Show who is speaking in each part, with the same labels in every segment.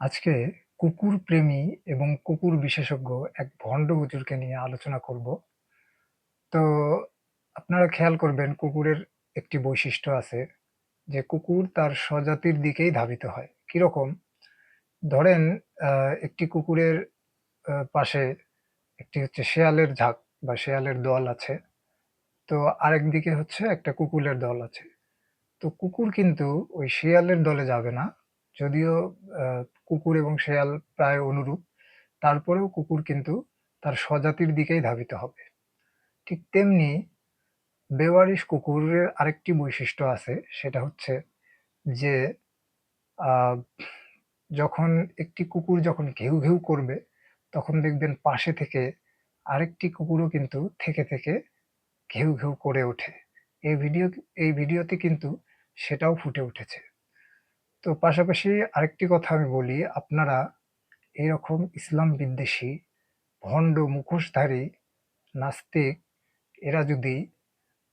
Speaker 1: আজকে কুকুর প্রেমী এবং কুকুর বিশেষজ্ঞ এক ভন্ড হুজুরকে নিয়ে আলোচনা করব। তো আপনারা খেয়াল করবেন কুকুরের একটি বৈশিষ্ট্য আছে যে কুকুর তার স্বজাতির দিকেই ধাবিত হয়। কিরকম? ধরেন একটি কুকুরের পাশে একটি হচ্ছে শেয়ালের ঝাঁক বা শেয়ালের দল আছে। তো আরেকদিকে হচ্ছে একটা কুকুরের দল আছে। তো কুকুর কিন্তু ওই শেয়ালের দলে যাবে না। যদিও আ কুকুর এবং শেয়াল প্রায় অনুরূপ। তারপরেও কুকুর কিন্তু তার স্বজাতির দিকেই ধাবিত হবে। ঠিক তেমনি বেওয়ারিশ কুকুরের আরেকটি বৈশিষ্ট্য আছে সেটা হচ্ছে যে আ যখন একটি কুকুর যখন ঘেউ, ঘেউ করবে তখন দেখবেন পাশে থেকে আরেকটি কুকুরও কিন্তু থেকে ঘেউ, ঘেউ করে ওঠে। এই ভিডিও এই ভিডিওতে কিন্তু সেটাও ফুটে উঠেছে। তো পাশাপাশি আরেকটি কথা আমি বলি, আপনারা এরকম ইসলাম বিদ্বেষী, ভণ্ড মুখোশধারী, নাস্তিক এরা যদি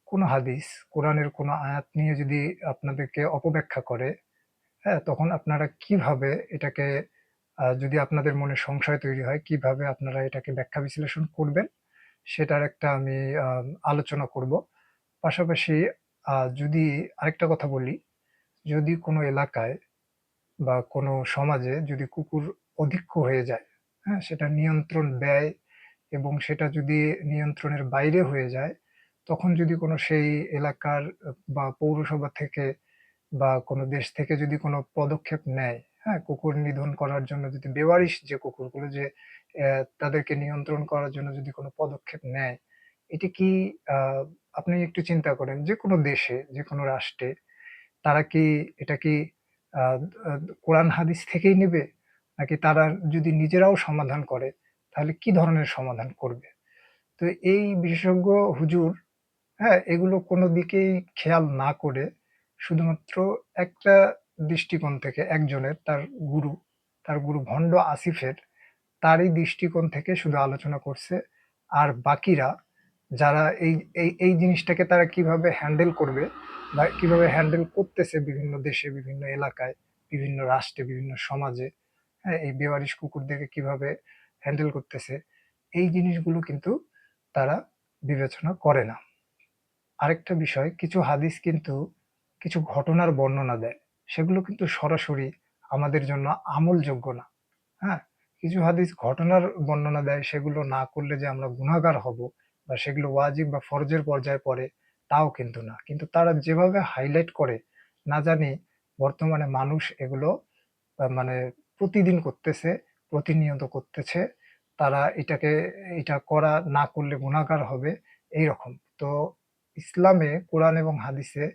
Speaker 1: কোনো হাদিস, কোরআনের কোনো আয়াত নিয়ে যদি আপনাদেরকে অপব্যাখ্যা করে, হ্যাঁ? তখন আপনারা কিভাবে এটাকে যদি আপনাদের মনে সংশয় তৈরি হয়, কিভাবে আপনারা এটাকে ব্যাখ্যা বিশ্লেষণ করবেন, সেটার একটা আমি আ আলোচনা করব। পাশাপাশি যদি আরেকটা কথা বলি, যদি কোনো এলাকায় বা কোনো সমাজে যদি কুকুর অধিক্য হয়ে যায়, হ্যাঁ? সেটা নিয়ন্ত্রণ ব্যয় এবং সেটা যদি নিয়ন্ত্রণের বাইরে হয়ে যায়, তখন যদি কোনো সেই এলাকার বা পৌরসভা থেকে বা কোনো দেশ থেকে যদি কোনো পদক্ষেপ নেয়, হ্যাঁ? কুকুর নিধন করার জন্য যদি বেওয়ারিশ যে কুকুরগুলো যে তাদেরকে নিয়ন্ত্রণ করার জন্য যদি কোনো পদক্ষেপ নেয়, এটি কি আ আপনি একটু চিন্তা করেন যেকোনো দেশে, যেকোনো রাষ্ট্রে তারা কি এটা কি আ আ কোরআন হাদিস থেকেই নেবে? নাকি তারা যদি নিজেরাও সমাধান করে, তাহলে কি ধরনের সমাধান করবে? তো এই বিশেষজ্ঞ হুজুর, হ্যাঁ? এগুলো কোনো দিকেই খেয়াল না করে শুধুমাত্র একটা দৃষ্টিকোণ থেকে একজনের তার গুরু ভণ্ড আসিফের তারই দৃষ্টিকোণ থেকে শুধু আলোচনা করছে। আর বাকিরা যারা এই জিনিসটাকে তারা কিভাবে হ্যান্ডেল করবে বা কিভাবে হ্যান্ডেল করতেছে বিভিন্ন দেশে, বিভিন্ন এলাকায়, বিভিন্ন রাষ্ট্রে, বিভিন্ন সমাজে, হ্যাঁ? এই বেওয়ারিশ কুকুরদেরকে কিভাবে হ্যান্ডেল করতেছে, এই জিনিসগুলো কিন্তু তারা বিবেচনা করে না। আরেকটা বিষয়, কিছু হাদিস কিন্তু কিছু ঘটনার বর্ণনা দেয়। সেগুলো কিন্তু সরাসরি আমাদের জন্য আমলযোগ্য না। হ্যাঁ? কিছু হাদিস ঘটনার বর্ণনা দেয়, সেগুলো না করলে যে আমরা গুনাহগার হব বা সেগুলো ওয়াজিব বা ফরজের পর্যায়ে পড়ে, তাও কিন্তু না। কিন্তু তারা যেভাবে হাইলাইট করে, না জানি বর্তমানে মানুষ এগুলো মানে প্রতিদিন করতেছে, প্রতিনিয়ত করতেছে। তারা এটা করা না করলে গুনাহগার হবে, এইরকম। তো ইসলামে কোরআন এবং হাদিসে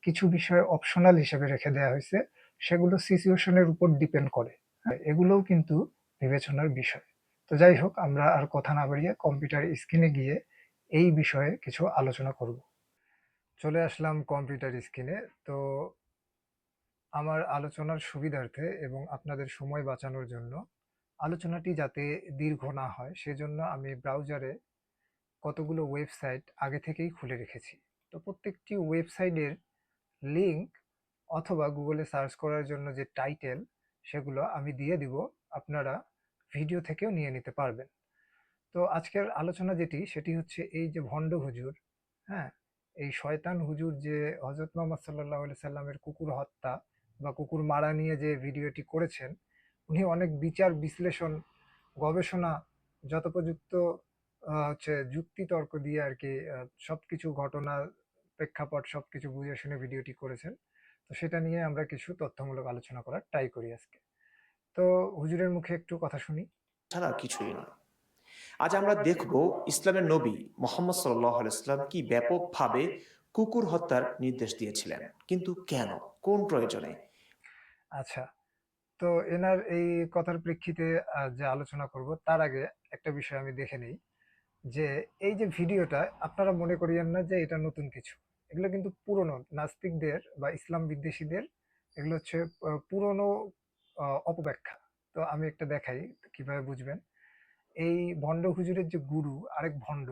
Speaker 1: কিছু বিষয় অপশনাল হিসেবে রেখে দেয়া হইছে। সেগুলো সিচুয়েশন এর উপর ডিপেন্ড করে। হ্যাঁ? এগুলোও কিন্তু বিবেচনার বিষয়। তো যাই হোক, আমরা আর কথা না বাড়িয়ে কম্পিউটার স্ক্রিনে গিয়ে এই বিষয়ে কিছু আলোচনা করব। চলে আসলাম কম্পিউটার স্ক্রিনে। তো আমার আলোচনার সুবিধার্থে এবং আপনাদের সময় বাঁচানোর জন্য আলোচনাটি যাতে দীর্ঘ না হয় সেজন্য আমি ব্রাউজারে কতগুলো ওয়েবসাইট আগে থেকেই খুলে রেখেছি। তো প্রত্যেকটি ওয়েবসাইটের লিঙ্ক অথবা গুগলে সার্চ করার জন্য যে টাইটেল সেগুলো আমি দিয়ে দিব। আপনারা ভিডিও থেকেও নিয়ে নিতে পারবেন। তো আজকের আলোচনা সেটি হচ্ছে এই যে ভণ্ড হুজুর, হ্যাঁ? এই শয়তান হুজুর যে হযরত মুহাম্মদ সাল্লাল্লাহু আলাইহি সাল্লামের কুকুর হত্যা বা কুকুর মারা নিয়ে যে ভিডিওটি করেছেন, উনি অনেক বিচার বিশ্লেষণ, গবেষণা, যথোপযুক্ত হচ্ছে যুক্তি-তর্ক দিয়ে আরকি সবকিছু ঘটনা, প্রেক্ষাপট সবকিছু বুঝে শুনে ভিডিওটি করেছেন। তো সেটা নিয়ে আমরা কিছু তথ্যমূলক আলোচনা করার ট্রাই করি আজকে। তো হুজুরের মুখে একটু কথা শুনি।
Speaker 2: ছাড়া আর কিছুই নয়। আজ আমরা দেখব ইসলামের নবী মোহাম্মদ সাল্লাল্লাহু আলাইহি ওয়াসাল্লাম কি ব্যাপকভাবে কুকুর হত্যার নির্দেশ দিয়েছিলেন। কিন্তু কেন? কোন প্রয়োজনে?
Speaker 1: আচ্ছা। তো এনার এই কথার প্রেক্ষিতে যে আলোচনা করব তার আগে একটা বিষয় আমি দেখে নেই যে এই যে ভিডিওটা আপনারা মনে করিয়েন না যে এটা নতুন কিছু। এগুলো কিন্তু পুরনো নাস্তিকদের বা ইসলাম বিদ্বেষীদের এগুলো হচ্ছে পুরনো অপব্যাখ্যা। তো আমি একটা দেখাই কিভাবে বুঝবেন। এই ভণ্ড হুজুরের যে গুরু আরেক ভণ্ড,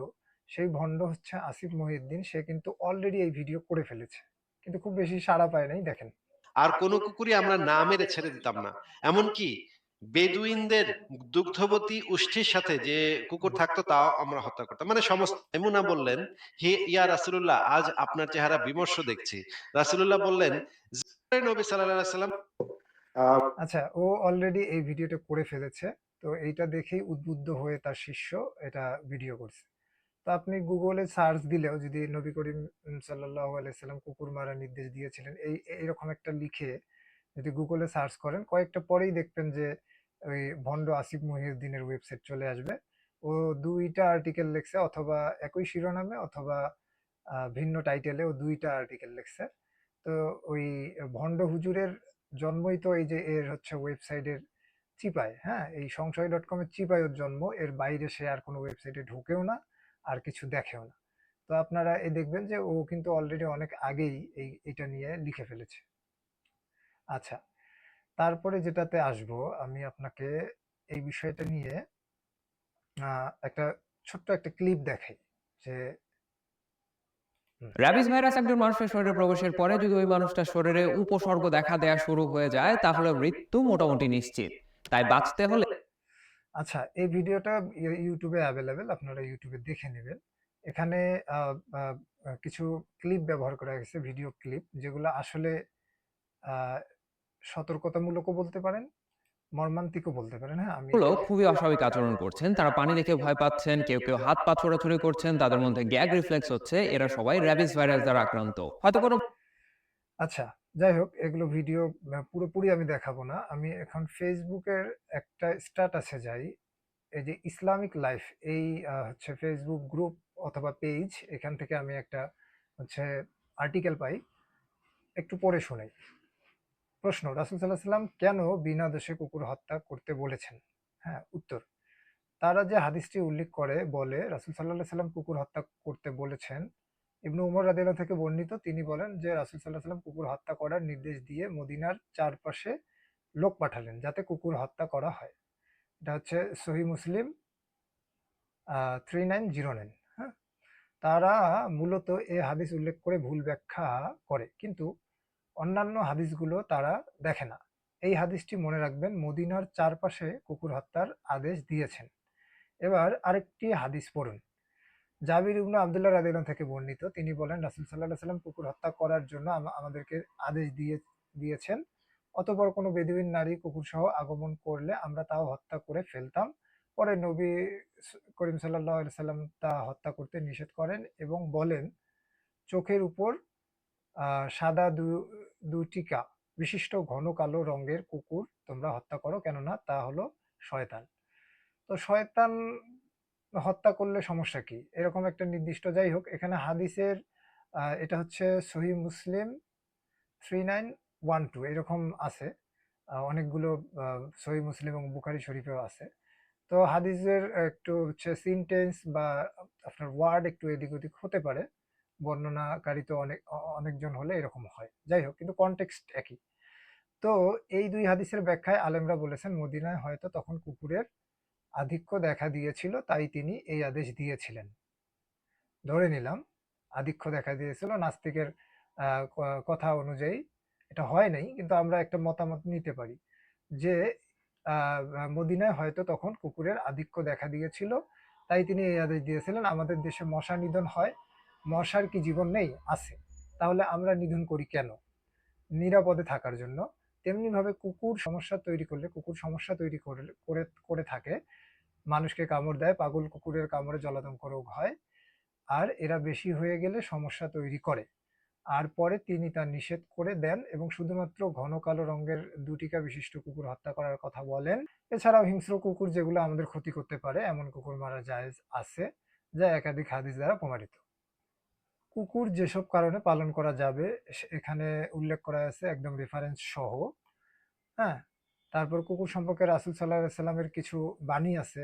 Speaker 1: সেই ভণ্ড হচ্ছে আসিফ মহিউদ্দিন। সে কিন্তু অলরেডি এই ভিডিও করে ফেলেছে। কিন্তু খুব বেশি সাড়া পায় নাই, দেখেন।
Speaker 3: আর কোনো কুকুরই আমরা না মেরে ছেড়ে দিতাম না। এমনকি বেদুইনদের দুগ্ধবতী উষ্ঠির সাথে যে কুকুর থাকতো তাও আমরা হত্যা করতাম, মানে সমস্ত। মাইমুনা বললেন, হে ইয়া রাসূলুল্লাহ, আজ আপনার চেহারা বিমর্ষ দেখছি। রাসূলুল্লাহ বললেন, নবী সাল্লাল্লাহু আলাইহি সাল্লাম।
Speaker 1: আচ্ছা, ও অলরেডি এই ভিডিওটা করে ফেলেছে। তো এইটা দেখেই উদ্বুদ্ধ হয়ে তার শিষ্য এটা ভিডিও করছে। তো আপনি গুগলে সার্চ দিলেও যদি নবী করিম সাল্লাল্লাহু আলাইহি সাল্লাম কুকুর মারার নির্দেশ দিয়েছিলেন এইরকম একটা লিখে যদি গুগলে সার্চ করেন, কয়েকটা পরেই দেখবেন যে ওই ভণ্ড আসিফ মহিউদ্দিনের ওয়েবসাইট চলে আসবে। ও ২টা আর্টিকেল লিখছে, অথবা একই শিরোনামে অথবা ভিন্ন টাইটেলে ও ২টা আর্টিকেল লিখছে। তো ওই ভণ্ড হুজুরের জন্মই তো এই যে এর হচ্ছে ওয়েবসাইটের চিপায়, হ্যাঁ, এই সংশয় .com এর চিপায় ওর জন্ম। এর বাইরে সে আর কোনো ওয়েবসাইটে ঢুকেও না, আর কিছু দেখেও না। তো আপনারা দেখবেন যে ও কিন্তু অলরেডি অনেক আগেই এটা নিয়ে লিখে ফেলেছে। আচ্ছা, তারপরে যেটাতে আসবো, আমি আপনাকে এই বিষয়টা নিয়ে একটা ছোট্ট একটা ক্লিপ দেখাই যে
Speaker 4: র্যাবিস ভাইরাস একজন মানুষের শরীরে প্রবেশের পরে যদি ওই মানুষটার শরীরে উপসর্গ দেখা দেয়া শুরু হয়ে যায় তাহলে মৃত্যু মোটামুটি নিশ্চিত। তাই বাঁচতে হলে
Speaker 1: আচ্ছা, এই ভিডিওটা ইউটিউবে অ্যাভেলেবেল, আপনারা ইউটিউবে দেখে নেবেন। এখানে আহ, আহ, কিছু ক্লিপ ব্যবহার করা গেছে, ভিডিও ক্লিপ, যেগুলো আসলে আহ, সতর্কতামূলকও বলতে পারেন, মর্মান্তিকও বলতে পারেন। হ্যাঁ, আমি
Speaker 4: গুলো খুবই অস্বাভাবিক আচরণ করছেন, তারা পানি দেখে ভয় পাচ্ছেন, কেউ কেউ হাত পা ছোড়াছুড়ি করছেন, তাদের মধ্যে গ্যাগ রিফ্লেক্স হচ্ছে, এরা সবাই র্যাবিস ভাইরাস দ্বারা আক্রান্ত। হয়তো কোনো
Speaker 1: আচ্ছা, যাই হোক, এগুলো ভিডিও পুরোপুরি আমি দেখাবো না। আমি এখন ফেসবুকের একটা স্ট্যাটাসে যাই। এই যে ইসলামিক লাইফ, এই হচ্ছে ফেসবুক গ্রুপ অথবা পেজ, এখান থেকে আমি একটা হচ্ছে আর্টিকেল পাই, একটু পড়ে শোনাই। প্রশ্ন: রাসূল সাল্লাল্লাহু আলাইহি সাল্লাম কেন বিনা দোষে কুকুর হত্যা করতে বলেছেন? হ্যাঁ, উত্তর: তারা যে হাদিসটি উল্লেখ করে বলে রাসূল সাল্লাল্লাহু আলাইহি সাল্লাম কুকুর হত্যা করতে বলেছেন, ইবনু উমর রাদিয়াল্লাহু থেকে বর্ণিত, তিনি বলেন যে রাসূল সাল্লাল্লাহু আলাইহি সাল্লাম কুকুর হত্যা করার নির্দেশ দিয়ে মদিনার চারপাশে লোক পাঠালেন যাতে কুকুর হত্যা করা হয়। এটা হচ্ছে সহিহ মুসলিম 3909। হ্যাঁ, তারা মূলত এই হাদিস উল্লেখ করে ভুল ব্যাখ্যা করে, কিন্তু অন্যান্য হাদিসগুলো তারা দেখে না। এই হাদিসটি মনে রাখবেন, মদিনার চারপাশে কুকুর হত্যার আদেশ দিয়েছেন। এবার আরেকটি হাদিস পড়ুন। জাবির ইবনে আব্দুল্লাহ রাদিয়াল্লাহু থেকে বর্ণিত, তিনি বলেন রাসূল সাল্লাল্লাহু আলাইহি সাল্লাম কুকুর হত্যা করার জন্য আমাদেরকে আদেশ দিয়েছেন। অতঃপর কোনো বেদুইন নারী কুকুর সহ আগমন করলে আমরা তাও হত্যা করে ফেলতাম। পরে নবী করিম সাল্লাল্লাহু আলাইহি সাল্লাম তা হত্যা করতে নিষেধ করেন এবং বলেন, চোখের উপর সাদা দুটিকা বিশিষ্ট ঘন কালো রঙের কুকুর তোমরা হত্যা করো, কেননা তা হলো শয়তান। তো শয়তান হত্যা করলে সমস্যা কি, এরকম একটা নির্দিষ্ট, যাই হোক, এখানে হাদিসের এটা হচ্ছে সহিহ মুসলিম 3912 এরকম আছে। অনেকগুলো সহিহ মুসলিম এবং বুখারী শরীফেও আছে। তো হাদিসের একটু হচ্ছে সিনটেন্স বা আপনার ওয়ার্ড একটু এদিক ওদিক হতে পারে, বর্ণনাকারী তো অনেকজন হলে এরকম হয়। যাই হোক, কিন্তু কনটেক্সট একই। তো এই দুই হাদিসের ব্যাখ্যায় আলেমরা বলেছেন, মদিনায় হয়তো তখন কুকুরের আধিক্য দেখা দিয়েছিল, তাই তিনি এই আদেশ দিয়েছিলেন। ধরে নিলাম আধিক্য দেখা দিয়েছিল, নাস্তিকের কথা অনুযায়ী এটা হয় নাই, কিন্তু আমরা একটা মতামত নিতে পারি যে মদিনায় হয়তো তখন কুকুরের আধিক্য দেখা দিয়েছিল, তাই তিনি এই আদেশ দিয়েছিলেন। আমাদের দেশে মশা নিধন হয়, মশার কি জীবন নেই? আছে। তাহলে আমরা নিধন করি কেন? নিরাপদে থাকার জন্য। তেমনি ভাবে কুকুর সমস্যা তৈরি করলে, কুকুর সমস্যা তৈরি করে থাকে, মানুষকে কামড় দেয়, পাগল কুকুরের কামড়ে জলাতঙ্ক রোগ হয়, আর এরা বেশি হয়ে গেলে সমস্যা তৈরি করে। আর পরে তিনি তা নিষেধ করে দেন এবং শুধুমাত্র ঘন কালো রঙের দুটিকা বিশিষ্ট কুকুর হত্যা করার কথা বলেন। এছাড়াও হিংস্র কুকুর যেগুলো আমাদের ক্ষতি করতে পারে এমন কুকুর মারা জায়েজ আছে, যা একাধিক হাদিস দ্বারা প্রমাণিত। কুকুর যেসব কারণে পালন করা যাবে এখানে উল্লেখ করা আছে, একদম রেফারেন্স সহ। হ্যাঁ, তারপর কুকুর সম্পর্কে রাসূল সাল্লাল্লাহু আলাইহি সাল্লামের কিছু বাণী আছে।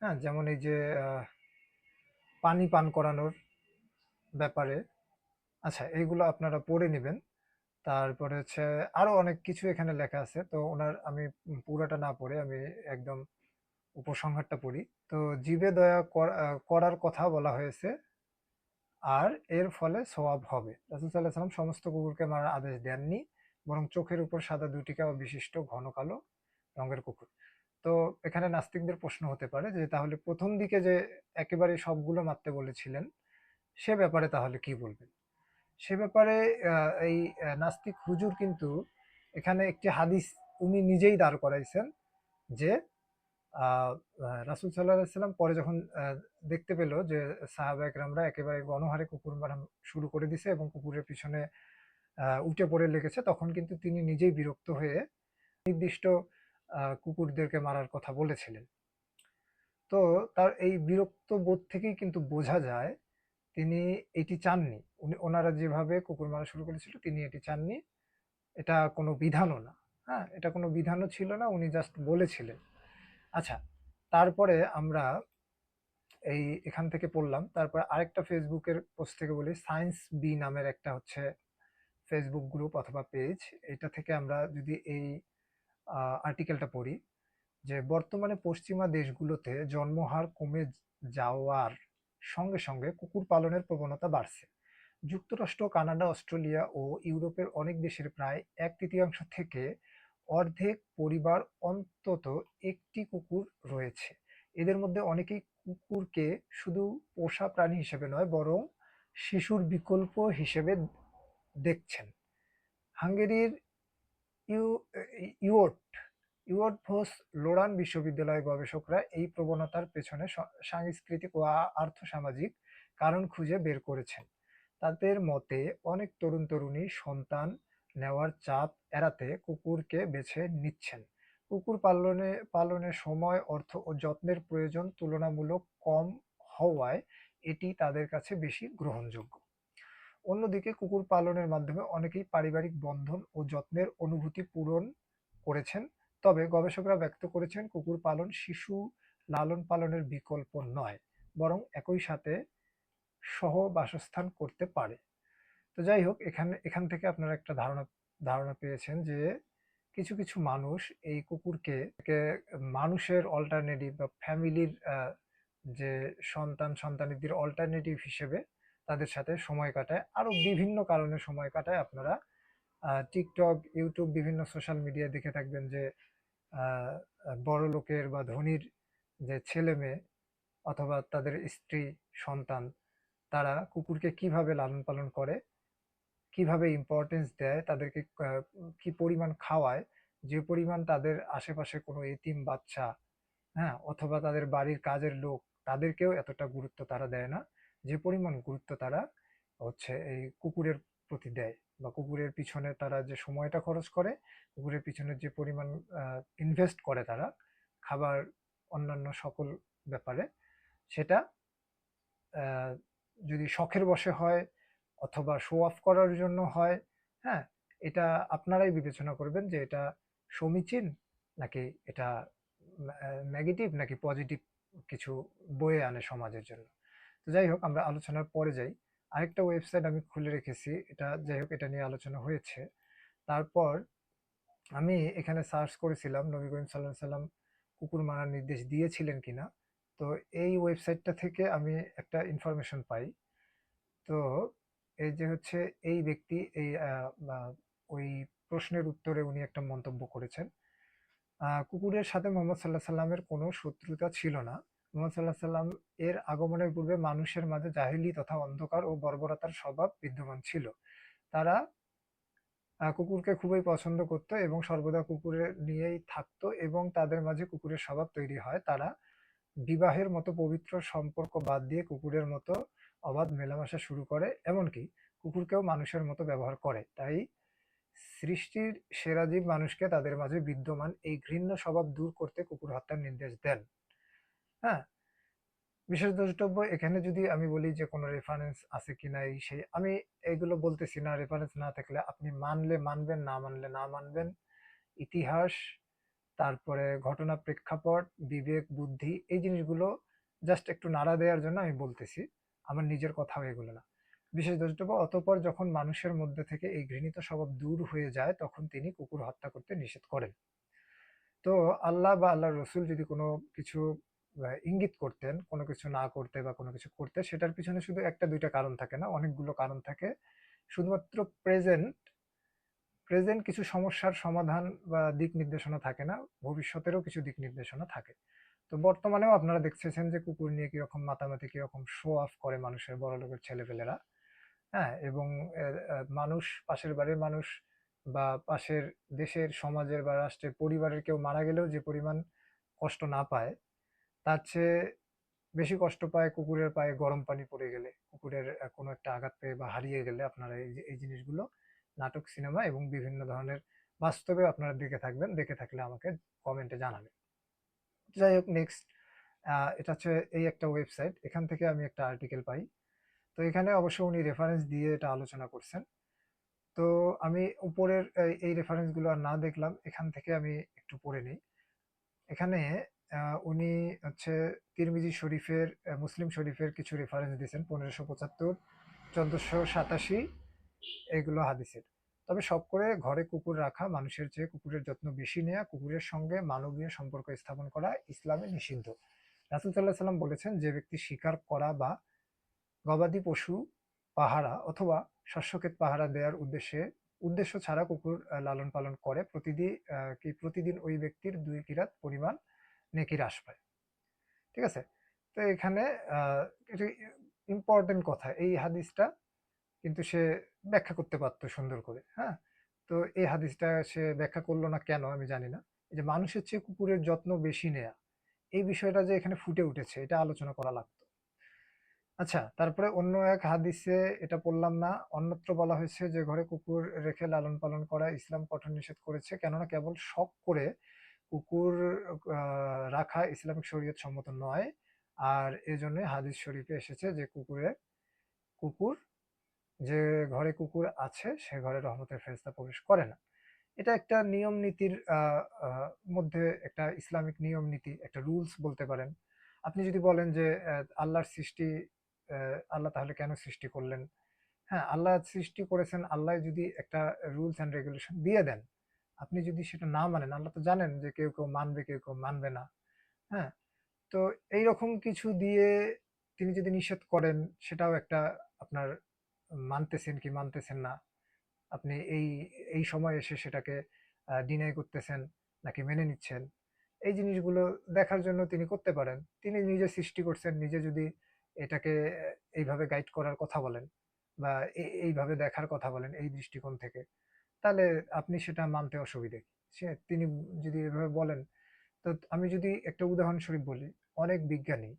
Speaker 1: হ্যাঁ, যেমন এই যে পানি পান করানোর ব্যাপারে। আচ্ছা, এইগুলো আপনারা পড়ে নেবেন। তারপরে হচ্ছে আরো অনেক কিছু এখানে লেখা আছে। তো ওনার আমি পুরাটা না পড়ে আমি একদম উপসংহারটা পড়ি। তো জীবে দয়া করার কথা বলা হয়েছে, আর এর ফলে সওয়াব হবে। রাসূল সাল্লাল্লাহু আলাইহি সাল্লাম সমস্ত কুকুরকে মারার আদেশ দেননি, বরং চোখের উপর সাদা দুটিকা বিশিষ্ট ঘন কালো রঙের কুকুর। তো এখানে নাস্তিকদের প্রশ্ন হতে পারে যে তাহলে প্রথম দিকে যে একেবারে সবগুলো মারতে বলেছিলেন সে ব্যাপারে তাহলে কি বলবেন? সে ব্যাপারে এই নাস্তিক হুজুর কিন্তু এখানে একটি হাদিস উনি নিজেই দাঁড় করাইছেন যে রাসূল সাল্লাল্লাহু আলাইহি সাল্লাম পরে যখন দেখতে পেল যে সাহাবা একরামরা একেবারে গণহারে কুকুর মারা শুরু করে দিছে এবং কুকুরের পিছনে উঠে পড়ে লেগেছে, তখন কিন্তু তিনি নিজেই বিরক্ত হয়ে নির্দিষ্ট কুকুরদেরকে মারার কথা বলেছিলেন। তো তার এই বিরক্ত বোধ থেকেই কিন্তু বোঝা যায় তিনি এটি চাননি। ওনারা যেভাবে কুকুর মারা শুরু করেছিল তিনি এটি চাননি। এটা কোনো বিধানও না। হ্যাঁ? এটা কোনো বিধানও ছিল না। উনি জাস্ট বলেছিলেন। আচ্ছা, তারপরে আমরা এখান থেকে পড়লাম। তারপরে আরেকটা ফেসবুকের পোস্ট থেকে বলি, সায়েন্স বি নামের একটা হচ্ছে ফেসবুক গ্রুপ অথবা পেজ। এটা থেকে আমরা যদি এই আর্টিকেলটা পড়ি যে বর্তমানে পশ্চিমা দেশগুলোতে জন্মহার কমে যাওয়ার সঙ্গে সঙ্গে কুকুর পালনের প্রবণতা বাড়ছে। যুক্তরাষ্ট্র, কানাডা, অস্ট্রেলিয়া ও ইউরোপের অনেক দেশের প্রায় 1/3 থেকে অর্ধেক পরিবার অন্তত একটি কুকুর রয়েছে। এদের মধ্যে অনেকেই কুকুরকে শুধু পোষা প্রাণী হিসেবে নয় বরং শিশুর বিকল্প হিসেবে দেখছেন। হাঙ্গেরির ইউ ইউওট ইউওটভস লোরান বিশ্ববিদ্যালয়ের গবেষকরা এই প্রবণতার পেছনে সাংস্কৃতিক ও আর্থসামাজিক কারণ খুঁজে বের করেছেন। তাদের মতে অনেক তরুণ-তরুণী সন্তান নেওয়ার চাপ এড়াতে কুকুরকে বেছে নিচ্ছেন। কুকুর পালনে সময়, অর্থ ও যত্নের প্রয়োজন তুলনামূলক কম হওয়ায় এটি তাদের কাছে বেশি গ্রহণযোগ্য। অন্যদিকে কুকুর পালনের মাধ্যমে অনেকেই পারিবারিক বন্ধন ও যত্নের অনুভূতি পূরণ করেছেন। তবে গবেষকরা ব্যক্ত করেছেন কুকুর পালন শিশু লালন পালনের বিকল্প নয়, বরং একই সাথে সহ-বাসস্থান করতে পারে। তো যাই হোক, এখান থেকে আপনারা একটা ধারণা পেয়েছেন যে কিছু মানুষ এই কুকুরকে মানুষের অল্টারনেটিভ বা ফ্যামিলির যে সন্তানেদের অল্টারনেটিভ হিসেবে তাদের সাথে সময় কাটায়। আরো বিভিন্ন কারণে সময় কাটায়। আপনারা টিকটক, ইউটিউব, বিভিন্ন সোশ্যাল মিডিয়ায় দেখে থাকবেন যে বড় লোকের বা ধনীর যে ছেলে মেয়ে অথবা তাদের স্ত্রী, সন্তান, তারা কুকুরকে কিভাবে লালন পালন করে, কিভাবে ইম্পর্টেন্স দেয়, তাদেরকে কি পরিমাণ খাওয়ায়, যে পরিমাণ তাদের আশেপাশে কোনো এতিম বাচ্চা, হ্যাঁ, অথবা তাদের বাড়ির কাজের লোক, তাদেরকেও এতটা গুরুত্ব তারা দেয় না যে পরিমাণ গুরুত্ব তারা হচ্ছে এই কুকুরের প্রতি দেয়, বা কুকুরের পিছনে তারা যে সময়টা খরচ করে, কুকুরের পিছনে যে পরিমাণ ইনভেস্ট করে তারা খাবার, অন্যান্য সকল ব্যাপারে, সেটা আহ, যদি শখের বশে হয় অথবা শো অফ করার জন্য হয়, হ্যাঁ, এটা আপনারাই বিবেচনা করবেন যে এটা সমীচীন নাকি এটা নেগেটিভ নাকি পজিটিভ কিছু বয়ে আনে সমাজের জন্য। তো যাই হোক, আমরা আলোচনার পরে যাই। আরেকটা ওয়েবসাইট আমি খুলে রেখেছি, এটা যাই হোক এটা নিয়ে আলোচনা হয়েছে। তারপর আমি এখানে সার্চ করেছিলাম নবী করিম সাল্লাল্লাহু আলাইহি সাল্লাম কুকুর মারার নির্দেশ দিয়েছিলেন কিনা। তো এই ওয়েবসাইটটা থেকে আমি একটা ইনফরমেশন পাই। তো এই যে হচ্ছে এই ব্যক্তি এই ওই প্রশ্নের উত্তরে উনি একটা মন্তব্য করেছেন। কুকুরের সাথে মোহাম্মদ সাল্লাহ সাল্লামের কোনো শত্রুতা ছিল না। মোহাম্মদ সাল্লাহ সাল্লাম এর আগমনের পূর্বে মানুষের মাঝে জাহিলি তথা অন্ধকার ও বর্বরতার স্বভাব বিদ্যমান ছিল। তারা কুকুরকে খুবই পছন্দ করত এবং সর্বদা কুকুরের নিয়েই থাকতো এবং তাদের মাঝে কুকুরের স্বভাব তৈরি হয়। তারা বিবাহের মতো পবিত্র সম্পর্ক বাদ দিয়ে কুকুরের মতো অবাধ মেলামেশা শুরু করে, এমনকি কুকুরকেও মানুষের মতো ব্যবহার করে। তাই সৃষ্টির সেরা জীব মানুষকে তাদের মাঝে বিদ্যমান এই ঘৃণ্য স্বভাব দূর করতে কুকুর হত্যার নির্দেশ দেন। হ্যাঁ, বিশেষ দ্রষ্টব্য এখানে যদি আমি বলি যে কোনো রেফারেন্স আছে কিনা, এই সেই, আমি এগুলো বলতেছি না। রেফারেন্স না থাকলে আপনি মানলে মানবেন, না মানলে না মানবেন। ইতিহাস, তারপরে ঘটনা প্রেক্ষাপট, বিবেক, বুদ্ধি, এই জিনিসগুলো জাস্ট একটু নাড়া দেওয়ার জন্য আমি বলতেছি, আমার নিজের কথাও এগুলো না। বিশেষ দ্রষ্টব্য, অতঃপর যখন মানুষের মধ্যে থেকে এই ঘৃণিত স্বভাব দূর হয়ে যায় তখন তিনি কুকুর হত্যা করতে নিষেধ করেন। তো আল্লাহ বা আল্লাহর রসুল যদি কোনো কিছু ইঙ্গিত করতেন কোনো কিছু না করতে বা কোনো কিছু করতে, সেটার পিছনে শুধু একটা দুইটা কারণ থাকে না, অনেকগুলো কারণ থাকে। শুধুমাত্র প্রেজেন্ট প্রেজেন্ট কিছু সমস্যার সমাধান বা দিক নির্দেশনা থাকে না, ভবিষ্যতেরও কিছু দিক নির্দেশনা থাকে। তো বর্তমানেও আপনারা দেখতেছেন যে কুকুর নিয়ে কিরকম মাতামাতি, কিরকম শো অফ করে মানুষের, বড়লোকের ছেলেপেলেরা। হ্যাঁ, এবং মানুষ, পাশের বাড়ির মানুষ বা পাশের দেশের, সমাজের বা রাষ্ট্রের, পরিবারের কেউ মারা গেলেও যে পরিমাণ কষ্ট না পায়, তার চেয়ে বেশি কষ্ট পায় কুকুরের পায়ে গরম পানি পড়ে গেলে, কুকুরের কোনো একটা আঘাত পেয়ে বা হারিয়ে গেলে। আপনারা এই জিনিসগুলো নাটক, সিনেমা এবং বিভিন্ন ধরনের বাস্তবে আপনারা দেখে থাকবেন। দেখে থাকলে আমাকে কমেন্টে জানাবেন। যাই হোক, নেক্সট, এটা হচ্ছে এই একটা ওয়েবসাইট, এখান থেকে আমি একটা আর্টিকেল পাই। তো এখানে অবশ্য উনি রেফারেন্স দিয়ে এটা আলোচনা করছেন। তো আমি উপরের এই রেফারেন্সগুলো আর না দেখলাম, এখান থেকে আমি একটু পড়ে নিই। এখানে উনি হচ্ছে তিরমিজি শরীফের, মুসলিম শরীফের কিছু রেফারেন্স দিয়েছেন, 1575, 1487, এগুলো হাদিসের। তবে সব করে ঘরে কুকুর রাখা, মানুষের চেয়ে কুকুরের যত্ন বেশি নেওয়া, কুকুরের সঙ্গে মানবীয় সম্পর্ক স্থাপন করা ইসলামে নিষিদ্ধ। রাসূল সাল্লাল্লাহু আলাইহি সাল্লাম বলেছেন, যে ব্যক্তি শিকার করা বা গবাদি পশু পাহারা অথবা শস্যক্ষেত পাহারা দেওয়ার উদ্দেশ্য ছাড়া কুকুর লালন পালন করে, প্রতিদিন ওই ব্যক্তির 2 কিরাত পরিমাণ নেকি হ্রাস পায়। ঠিক আছে? তো এখানে এটা ইম্পর্টেন্ট কথা। এই হাদিসটা কিন্তু সে ব্যাখ্যা করতে পারত সুন্দর করে। হ্যাঁ? তো এই হাদিসটা সে ব্যাখ্যা করল না কেন আমি জানি না। এই যে মানুষের চেয়ে কুকুরের যত্ন বেশি নেয়া, এই বিষয়টা যে এখানে ফুটে উঠেছে, এটা আলোচনা করা লাগতো। আচ্ছা, তারপরে অন্য এক হাদিসে এটা পড়লাম না। অন্যত্র বলা হয়েছে যে ঘরে কুকুর রেখে লালন পালন করা ইসলাম কঠোর নিষেধ করেছে। কেননা কেবল শখ করে কুকুর রাখা ইসলামিক শরীয়ত সম্মত নয়। আর এজন্যই হাদিস শরীফে এসেছে যে কুকুর যে ঘরে কুকুর আছে সে ঘরে রহমতের ফেরেশতা প্রবেশ করে না। এটা একটা নিয়ম নীতির মধ্যে একটা ইসলামিক নিয়ম নীতি, একটা রুলস বলতে পারেন। আপনি যদি বলেন যে আল্লাহর সৃষ্টি, আল্লাহ তাহলে কেন সৃষ্টি করলেন? হ্যাঁ, আল্লাহ সৃষ্টি করেছেন, আল্লাহ যদি একটা রুলস অ্যান্ড রেগুলেশন দিয়ে দেন, আপনি যদি সেটা না মানেন, আল্লাহ তো জানেন যে কেউ মানবে, কেউ মানবে না। হ্যাঁ? তো এইরকম কিছু দিয়ে তিনি যদি নিষেধ করেন, সেটাও একটা আপনার মানতেছেন কি মানতেছেন না। আপনি এই সময় এসে সেটাকে ডিনাই করতেছেন নাকি মেনে নিচ্ছেন। এই জিনিসগুলো দেখার জন্য তিনি করতে পারেন। তিনি নিজে সৃষ্টি করছেন, নিজে যদি এটাকে এইভাবে গাইড করার কথা বলেন বা এইভাবে দেখার কথা বলেন এই দৃষ্টিকোণ থেকে, তাহলে আপনি সেটা মানতে অসুবিধে কি? তিনি যদি এভাবে বলেন, তো আমি যদি একটা উদাহরণস্বরূপ বলি, অনেক বিজ্ঞানী,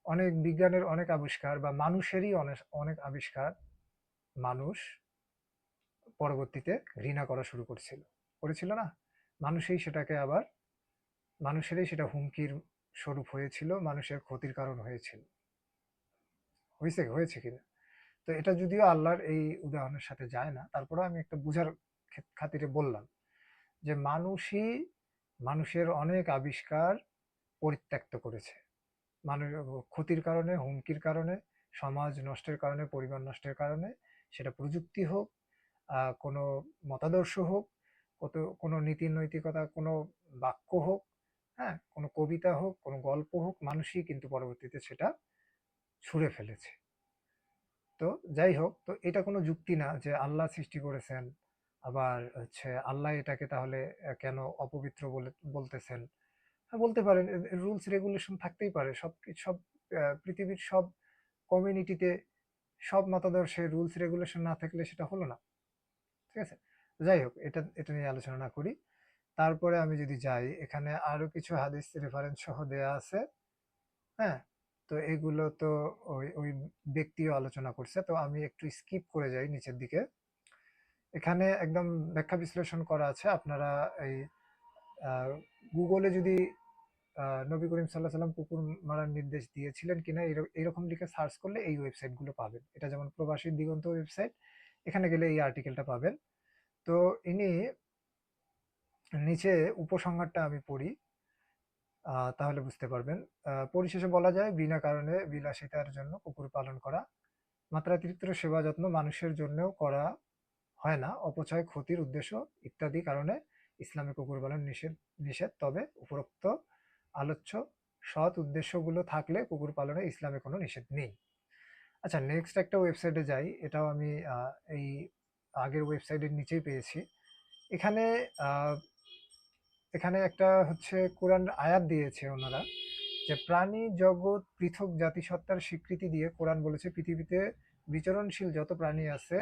Speaker 1: অনেক বিজ্ঞানের অনেক আবিষ্কার বা মানুষেরই অনেক আবিষ্কার মানুষ পরবর্তীতে ঘৃণা করা শুরু করেছিল না? মানুষই সেটাকে আবার মানুষেরই সেটা হুমকির স্বরূপ হয়েছিল, মানুষের ক্ষতির কারণ হয়েছিল। হয়েছে কিনা? তো এটা যদিও আল্লাহর এই উদাহরণের সাথে যায় না, তারপরেও আমি একটা বুঝার খাতিরে বললাম যে মানুষের অনেক আবিষ্কার পরিত্যক্ত করেছে। মানুষ ক্ষতির কারণে, হুমকির কারণে, সমাজ নষ্টের কারণে, পরিবার নষ্টের কারণে, সেটা প্রযুক্তি হোক, কোনো মতাদর্শ হোক, কোনো নীতি নৈতিকতা, কোনো বাক্য হোক, হ্যাঁ? কোনো কবিতা হোক, কোনো গল্প হোক, মানুষই কিন্তু পরবর্তীতে সেটা ছুঁড়ে ফেলেছে। তো যাই হোক, তো এটা কোনো যুক্তি না যে আল্লাহ সৃষ্টি করেছেন, আবার হচ্ছে আল্লাহ এটাকে তাহলে কেন অপবিত্র বলতেছেন? হ্যাঁ, বলতে পারেন। রুলস রেগুলেশন থাকতেই পারে। সব পৃথিবীর সব কমিউনিটিতে, সব মতাদর্শে রুলস রেগুলেশন না থাকলে সেটা হলো না। ঠিক আছে? যাই হোক, এটা নিয়ে আলোচনা না করি। তারপরে আমি যদি যাই, এখানে আরো কিছু হাদিস রেফারেন্স সহ দেয়া আছে। হ্যাঁ? তো এগুলো তো ওই ব্যক্তিও আলোচনা করছে। তো আমি একটু স্কিপ করে যাই নিচের দিকে। এখানে একদম ব্যাখ্যা বিশ্লেষণ করা আছে। আপনারা এই আ গুগলে যদি নবী করিম সাল্লাল্লাহু আলাইহি সাল্লাম কুকুর মারার নির্দেশ দিয়েছিলেন কিনা এরকম লিখে সার্চ করলে এই ওয়েবসাইট গুলো পাবেন। এটা যেমন প্রবাসী দিগন্ত ওয়েবসাইট। এখানে গেলে এই আর্টিকেলটা পাবেন। তো ইনি নিচে উপসংহারটা আমি পড়ি, তাহলে বুঝতে পারবেন। পরিশেষে বলা যায়, বিনা কারণে বিলাসিতার জন্য কুকুর পালন করা, মাত্রাতিরিক্ত সেবা যত্ন মানুষের জন্যও করা হয় না, অপচয়, ক্ষতির উদ্দেশ্য ইত্যাদি কারণে ইসলামে কুকুর পালন নিষেধ। তবে উপরোক্ত আলোচ্য সৎ উদ্দেশ্যগুলো থাকলে কুকুর পালনে ইসলামে কোনো নিষেধ নেই। আচ্ছা, নেক্সট একটা ওয়েবসাইটে যাই। এটাও আমি এই আগের ওয়েবসাইটের নিচেই পেয়েছি। এখানে আহ, এখানে একটা হচ্ছে কোরআন আয়াত দিয়েছে ওনারা, যে প্রাণী জগৎ পৃথক জাতিসত্তার স্বীকৃতি দিয়ে কোরআন বলেছে পৃথিবীতে বিচরণশীল যত প্রাণী আছে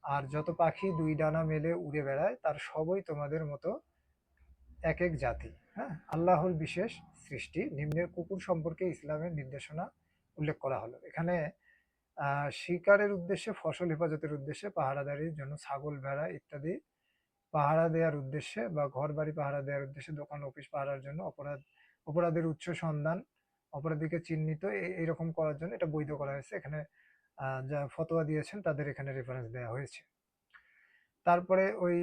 Speaker 1: আর যত পাখি দুই ডানা মেলে উড়ে বেড়ায় তার সবই তোমাদের মতো এক এক জাতি। হ্যাঁ, আল্লাহর বিশেষ সৃষ্টি। নিম্নের কুকুর সম্পর্কে ইসলামের নির্দেশনা উল্লেখ করা হলো। এখানে শিকারের উদ্দেশ্যে, ফসল হেফাজতের উদ্দেশ্যে, পাহারাদারির জন্য ছাগল ভেড়া ইত্যাদি পাহারা দেওয়ার উদ্দেশ্যে বা ঘর বাড়ি পাহারা দেওয়ার উদ্দেশ্যে, দোকান অফিস পাহারার জন্য, অপরাধের উৎস সন্ধান, অপরাধীকে চিহ্নিত এইরকম করার জন্য এটা বৈধ করা হয়েছে। এখানে যা ফতোয়া দিয়েছেন তাদের এখানে রেফারেন্স দেওয়া হয়েছে। তারপরে ওই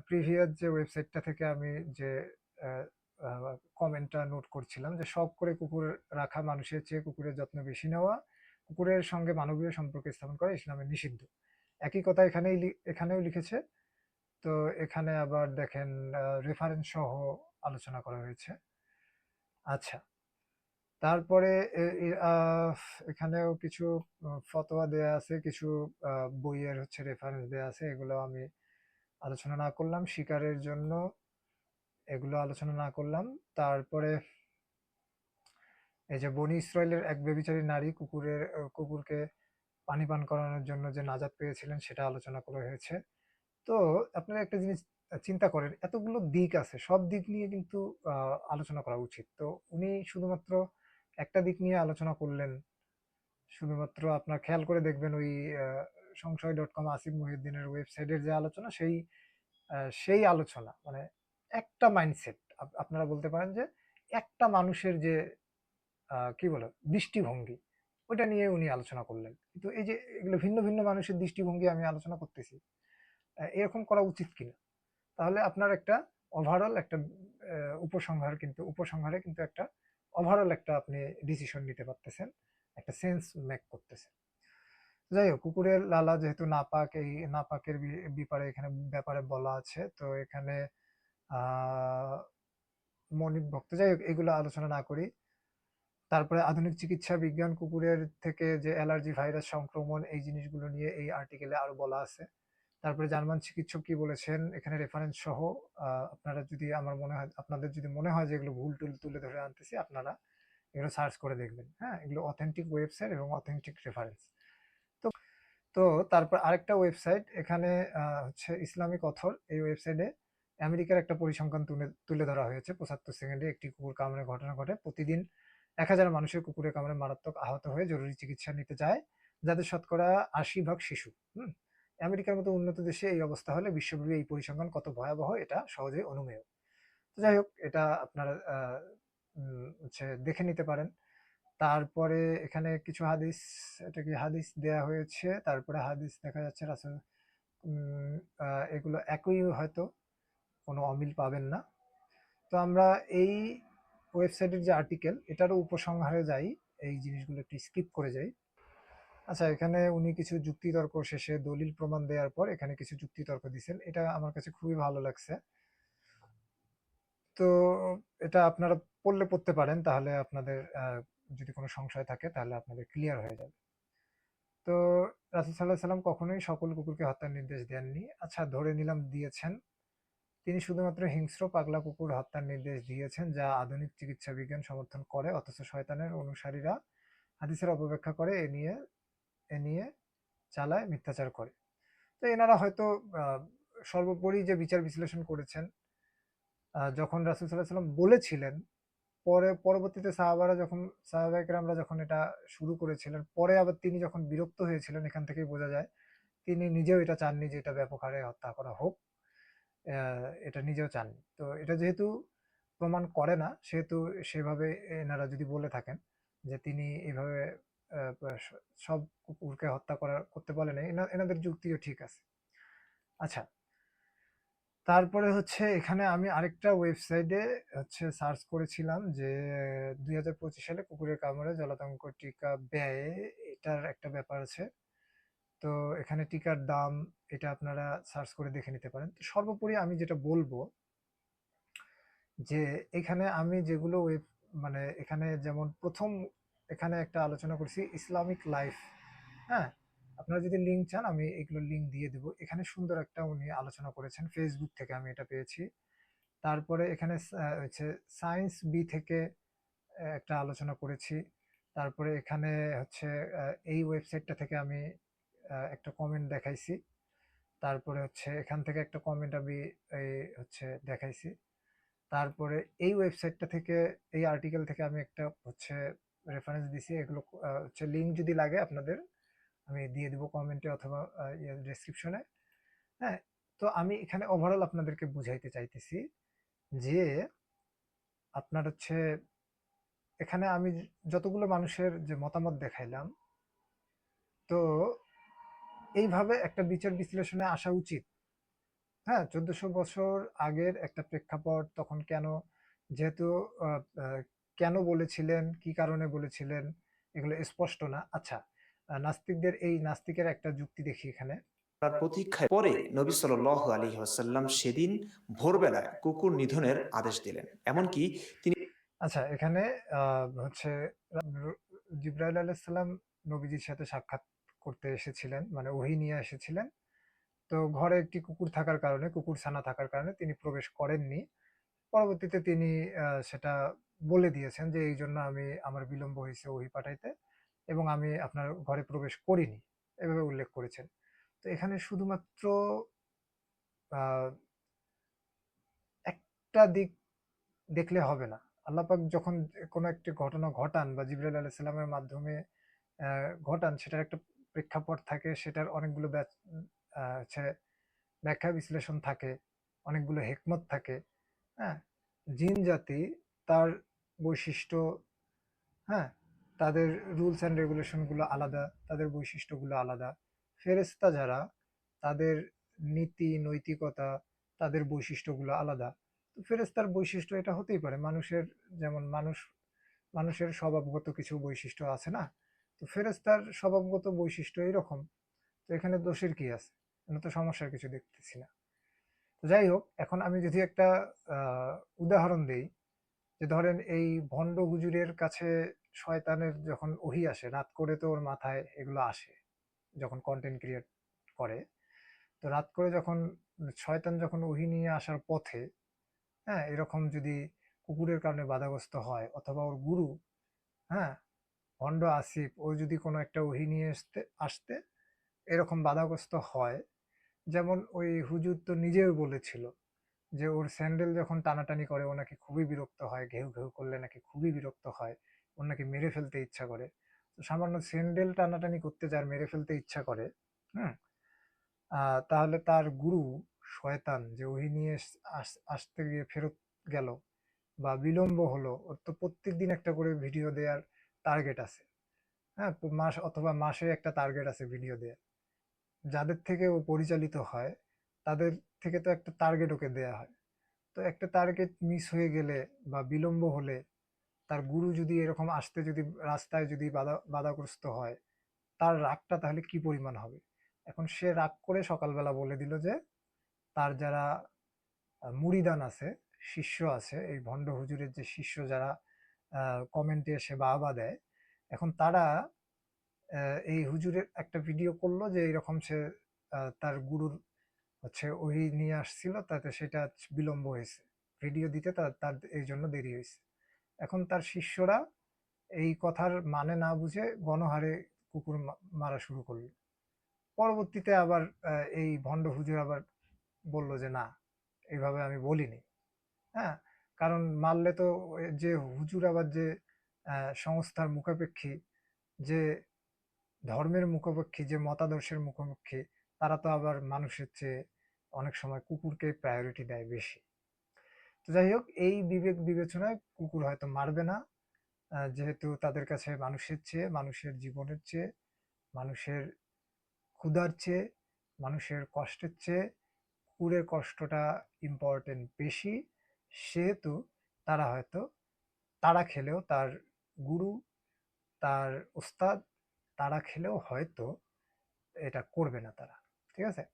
Speaker 1: প্রিভিয়াস যে ওয়েবসাইটটা থেকে আমি যে কমেন্টটা নোট করছিলাম, যে শখ করে কুকুর রাখা মানুষের চেয়ে কুকুরের যত্ন বেশি নেওয়া, কুকুরের সঙ্গে মানবীয় সম্পর্ক স্থাপন করা ইসলামে নিষিদ্ধ। একই কথা এখানেও লিখেছে। তো এখানে আবার দেখেন রেফারেন্স সহ আলোচনা করা হয়েছে। আচ্ছা, তারপরে এখানেও কিছু ফতোয়া দেয়া আছে, কিছু বইয়ের হচ্ছে রেফারেন্স দেয়া আছে, এগুলো আমি আলোচনা না করলাম। শিকারের জন্য এগুলো আলোচনা না করলাম। তারপরে এই যে বনি ইসরায়েলের এক ব্যভিচারী নারী কুকুরকে পানি পান করানোর জন্য যে নাজাত পেয়েছিলেন সেটা আলোচনা করা হয়েছে। তো আপনারা একটা জিনিস চিন্তা করেন, এতগুলো দিক আছে, সব দিক নিয়ে কিন্তু আলোচনা করা উচিত। তো উনি শুধুমাত্র একটা দিক নিয়ে আলোচনা করলেন। শুধুমাত্র আপনার খেয়াল করে দেখবেন ওই সংশয়.com আসিফ মহিউদ্দিনের ওয়েবসাইটের যে আলোচনা, সেই আলোচনা মানে একটা মাইন্ডসেট, আপনারা বলতে পারেন যে একটা মানুষের যে কি বলে দৃষ্টিভঙ্গি, ওইটা নিয়ে উনি আলোচনা করলেন। কিন্তু এই যে এগুলো ভিন্ন ভিন্ন মানুষের দৃষ্টিভঙ্গি আমি আলোচনা করতেছি, এরকম করা উচিত কিনা? তাহলে আপনার একটা ওভারঅল একটা উপসংহারে কিন্তু একটা ওভারঅল একটা আপনি ডিসিশন নিতে পারতেছেন, একটা সেন্স মেক করতেছেন। যাই হোক, কুকুরের লালা যেহেতু নাপাক, এই নাপাকের ব্যাপারে বলা আছে। তো এখানে আহ মনিব ভক্ত, যাই হোক এগুলো আলোচনা না করি। তারপরে আধুনিক চিকিৎসা বিজ্ঞান, কুকুরের থেকে যে অ্যালার্জি, ভাইরাস সংক্রমণ, এই জিনিসগুলো নিয়ে এই আর্টিকেলে আরো বলা আছে। তারপরে জার্মান চিকিৎসক কি বলেছেন এখানে রেফারেন্স সহ। আপনাদের যদি মনে হয় যে এগুলো ভুল টুল তুলে ধরে আনতেছি, আপনারা এগুলো সার্চ করে দেখবেন। হ্যাঁ, এগুলো অথেন্টিক ওয়েবসাইট এবং অথেন্টিক রেফারেন্স। তো তো তারপর আরেকটা ওয়েবসাইট এখানে হচ্ছে ইসলামিক অথর। এই ওয়েবসাইটে আমেরিকার একটা পরিসংখ্যান তুলে ধরা হয়েছে। 75 সেকেন্ডে একটি কুকুর কামড়ের ঘটনা ঘটে। প্রতিদিন 1000 মানুষের কুকুরের কামড়ে মারাত্মক আহত হয়ে জরুরি চিকিৎসা নিতে যায়, যাদের শতকরা 80% শিশু। হুম, আমেরিকার মতো উন্নত দেশে এই অবস্থা হলে বিশ্বব্যাপী এই পরিসংখ্যান কত ভয়াবহ এটা সহজেই অনুমেয়। তো যাই হোক, এটা আপনারা হচ্ছে দেখে নিতে পারেন। তারপরে এখানে কিছু হাদিস, এটা কি হাদিস দেয়া হয়েছে। তারপরে হাদিস দেখা যাচ্ছে রাসূল, উম, এগুলো একই হয়তো, কোনো অমিল পাবেন না। তো আমরা এই ওয়েবসাইটের যে আর্টিকেল এটারও উপসংহারে যাই, এই জিনিসগুলো একটু স্কিপ করে যাই। আচ্ছা, এখানে উনি কিছু যুক্তিতর্ক শেষে দলিল প্রমাণ দেওয়ার পর এখানে কিছু যুক্তিতর্ক দিচ্ছেন, এটা আমার কাছে খুবই ভালো লাগছে। তো এটা আপনারা পড়তে পারেন, তাহলে আপনাদের যদি কোনো সংশয় থাকে তাহলে আপনাদের ক্লিয়ার হয়ে যাবে। তো রাসূল সাল্লাল্লাহু আলাইহি সাল্লাম কখনোই সকল কুকুরকে হত্যার নির্দেশ দেননি। আচ্ছা, ধরে নিলাম দিয়েছেন। তিনি শুধুমাত্র হিংস্র পাগলা কুকুর হত্যার নির্দেশ দিয়েছেন, যা আধুনিক চিকিৎসা বিজ্ঞান সমর্থন করে, অথচ শয়তানের অনুসারীরা হাদিসের অপব্যাখ্যা করে এ নিয়ে চালায়, মিথ্যাচার করে। তো এনারা হয়তো আহ, সর্বোপরি যে বিচার বিশ্লেষণ করেছেন, যখন রাসূল সাল্লাল্লাহু আলাইহি সাল্লাম বলেছিলেন, পরবর্তীতে সাহাবায়ে কেরামরা যখন এটা শুরু করেছিলেন, পরে আবার তিনি যখন বিরক্ত হয়েছিলেন, এখান থেকেই বোঝা যায় তিনি নিজেও এটা চাননি যে এটা ব্যাপক হারে হত্যা করা হোক। এটা নিজেও চাননি। তো এটা যেহেতু প্রমাণ করে না, সেহেতু সেভাবে এনারা যদি বলে থাকেন যে তিনি এভাবে সব কুকুরকে হত্যা করতে বলেন, এনাদের যুক্তিও ঠিক আছে। আচ্ছা, তারপরে হচ্ছে এখানে আমি আরেকটা ওয়েবসাইটে হচ্ছে সার্চ করেছিলাম যে 2025 সালে কুকুরের কামড়ে জলাতঙ্ক টিকা ব্যয়, এটার একটা ব্যাপার আছে। তো এখানে টিকার দাম, এটা আপনারা সার্চ করে দেখে নিতে পারেন। তো সর্বোপরি আমি যেটা বলবো, যে এখানে আমি যেগুলো মানে এখানে যেমন প্রথম এখানে একটা আলোচনা করছি ইসলামিক লাইফ। হ্যাঁ, আপনারা যদি লিঙ্ক চান আমি এগুলো লিঙ্ক দিয়ে দেবো। এখানে সুন্দর একটা উনি আলোচনা করেছেন, ফেসবুক থেকে আমি এটা পেয়েছি। তারপরে এখানে হচ্ছে সায়েন্স বি থেকে একটা আলোচনা করেছি। তারপরে এখানে হচ্ছে এই ওয়েবসাইটটা থেকে আমি একটা কমেন্ট দেখাইছি। তারপরে হচ্ছে এখান থেকে একটা কমেন্ট আমি এই হচ্ছে দেখাইছি। তারপরে এই ওয়েবসাইটটা থেকে, এই আর্টিকেল থেকে আমি একটা হচ্ছে রেফারেন্স দিছি। এগুলো হচ্ছে লিঙ্ক যদি লাগে আপনাদের আমি দিয়ে দিব কমেন্টে অথবা ডেসক্রিপশনে। হ্যাঁ, তো আমি এখানে ওভারঅল আপনাদেরকে বুঝাইতে চাইতেছি যে আপনার হচ্ছে এখানে আমি যতগুলো মানুষের যে মতামত দেখাইলাম, তো এইভাবে একটা বিচার বিশ্লেষণে আসা উচিত। হ্যাঁ, ১৪০০ বছর আগের একটা প্রেক্ষাপট, তখন কেন, যেহেতু আহ, আহ, কেন বলেছিলেন, কি কারণে বলেছিলেন, এগুলো স্পষ্ট না। আচ্ছা, নাস্তিকদের এই নাস্তিকের একটা যুক্তি দেখি এখানে।
Speaker 2: তার প্রতীক্ষায় পরে নবী সাল্লাল্লাহু আলাইহি ওয়াসাল্লাম সেদিন ভোরবেলায় কুকুর নিধনের আদেশ দিলেন। এমনকি তিনি
Speaker 1: আচ্ছা, এখানে হচ্ছে জিব্রাইল আলাইহিস সালাম নবীজির সাথে সাক্ষাৎ করতে এসেছিলেন, মানে ওহী নিয়ে এসেছিলেন। তো ঘরে একটি কুকুর থাকার কারণে, কুকুরছানা থাকার কারণে তিনি প্রবেশ করেননি। পরবর্তীতে তিনি সেটা বলে দিয়েছেন যে এই জন্য আমার বিলম্ব হয়েছে ওহী পাঠাইতে, এবং আমি আপনার ঘরে প্রবেশ করিনি, এভাবে উল্লেখ করেছেন। তো এখানে শুধুমাত্র আহ, একটা দিক দেখলে হবে না। আল্লাহ পাক যখন কোনো একটি ঘটনা ঘটান বা জিবরাইল আলাইহিস সালামের মাধ্যমে ঘটান, সেটার একটা প্রেক্ষাপট থাকে, সেটার অনেকগুলো হচ্ছে ব্যাখ্যা বিশ্লেষণ থাকে, অনেকগুলো হিকমত থাকে। হ্যাঁ, জিন জাতি তার বৈশিষ্ট্য, হ্যাঁ, তাদের রুলস অ্যান্ড রেগুলেশন গুলো আলাদা, তাদের বৈশিষ্ট্যগুলো আলাদা। ফেরেশতা যারা, তাদের নীতি নৈতিকতা, তাদের বৈশিষ্ট্যগুলো আলাদা। তো ফেরেশতার বৈশিষ্ট্য এটা হতেই পারে, মানুষের যেমন মানুষের স্বভাবগত কিছু বৈশিষ্ট্য আছে না, তো ফেরেশতার স্বভাবগত বৈশিষ্ট্য এরকম। তো এখানে দোষের কি আছে? এখানে তো সমস্যার কিছু দেখতেছি না। তো যাই হোক, এখন আমি যদি একটা আহ, উদাহরণ দেই, যে ধরেন এই ভণ্ড হুজুরের কাছে শয়তানের যখন ওহী আসে রাত করে, তো ওর মাথায় এগুলো আসে যখন কন্টেন্ট ক্রিয়েট করে। তো রাত করে যখন শয়তান যখন ওহী নিয়ে আসার পথে, হ্যাঁ, এরকম যদি কুকুরের কারণে বাধাগ্রস্ত হয়, অথবা ওর গুরু, হ্যাঁ, ভণ্ড আসিফ, ও যদি কোনো একটা ওহী নিয়ে আসতে এরকম বাধাগ্রস্ত হয়, যেমন ওই হুজুর তো নিজেও বলেছিল যে ওর স্যান্ডেল যখন টানাটানি করে ও নাকি খুবই বিরক্ত হয়, ঘেউ ঘেউ করলে নাকি খুবই বিরক্ত হয়, ওর নাকি মেরে ফেলতে ইচ্ছা করে। তো সামান্য স্যান্ডেল টানাটানি করতে যার মেরে ফেলতে ইচ্ছা করে, হুম, তাহলে তার গুরু শয়তান যে ওহি নিয়ে আসতে গিয়ে ফেরত গেল বা বিলম্ব হলো, ওর তো প্রত্যেক দিন একটা করে ভিডিও দেওয়ার টার্গেট আছে। হ্যাঁ, মাস অথবা মাসে একটা টার্গেট আছে ভিডিও দেওয়ার। যাদের থেকে ও পরিচালিত হয়, তাদের থেকে তো একটা টার্গেট ওকে দেয়া হয়। তো একটা টার্গেট মিস হয়ে গেলে বা বিলম্ব হলে, তার গুরু যদি এরকম আসতে, যদি রাস্তায় যদি বাধাগ্রস্ত হয়, তার রাগটা তাহলে কি পরিমাণ হবে? এখন সে রাগ করে সকালবেলা বলে দিল যে তার যারা মুরিদান আছে, শিষ্য আছে, এই ভণ্ড হুজুরের যে শিষ্য যারা কমেন্টে এসে বাহবা দেয়, এখন তারা এই হুজুরের একটা ভিডিও করলো যে এরকম সে তার গুরুর হচ্ছে ওহি নিয়ে আসছিল, তাতে সেটা বিলম্ব হয়েছে, ভিডিও দিতে তার তার এই জন্য দেরি হয়েছে। এখন তার শিষ্যরা এই কথার মানে না বুঝে গণহারে কুকুর মারা শুরু করলো। পরবর্তীতে আবার এই ভণ্ড হুজুর আবার বলল যে না, এইভাবে আমি বলিনি। হ্যাঁ, কারণ মারলে তো যে হুজুর আবার যে সংস্থার মুখাপেক্ষী, যে ধর্মের মুখাপেক্ষী, যে মতাদর্শের মুখোমুখি, তারা তো আবার মানুষের চেয়ে অনেক সময় কুকুরকে প্রায়োরিটি দেয় বেশি। তো যাই হোক, এই বিবেক বিবেচনায় কুকুর হয়তো মারবে না, যেহেতু তাদের কাছে মানুষের চেয়ে, মানুষের জীবনের চেয়ে, মানুষের ক্ষুধার চেয়ে, মানুষের কষ্টের চেয়ে কুকুরের কষ্টটা ইম্পর্টেন্ট বেশি। সেহেতু তারা হয়তো তারা খেলেও, তার গুরু, তার উস্তাদ, তারা খেলেও হয়তো এটা করবে না তারা। ঠিক আছে?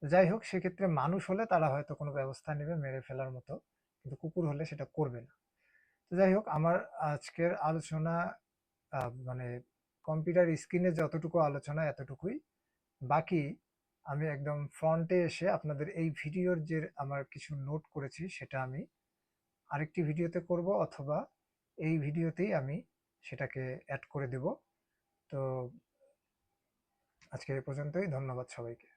Speaker 1: যাই হোক, সেক্ষেত্রে মানুষ হলে তারা হয়তো কোনো ব্যবস্থা নেবে মেরে ফেলার মতো, কিন্তু কুকুর হলে সেটা করবে না। তো যাই হোক, আমার আজকের আলোচনা মানে কম্পিউটার স্ক্রিনে যতটুকু আলোচনা এতটুকুই। বাকি আমি একদম ফ্রন্টে এসে আপনাদের এই ভিডিওর যে আমার কিছু নোট করেছি সেটা আমি আরেকটি ভিডিওতে করব, অথবা এই ভিডিওতেই আমি সেটাকে অ্যাড করে দেব। তো আজকে এ পর্যন্তই। ধন্যবাদ সবাইকে।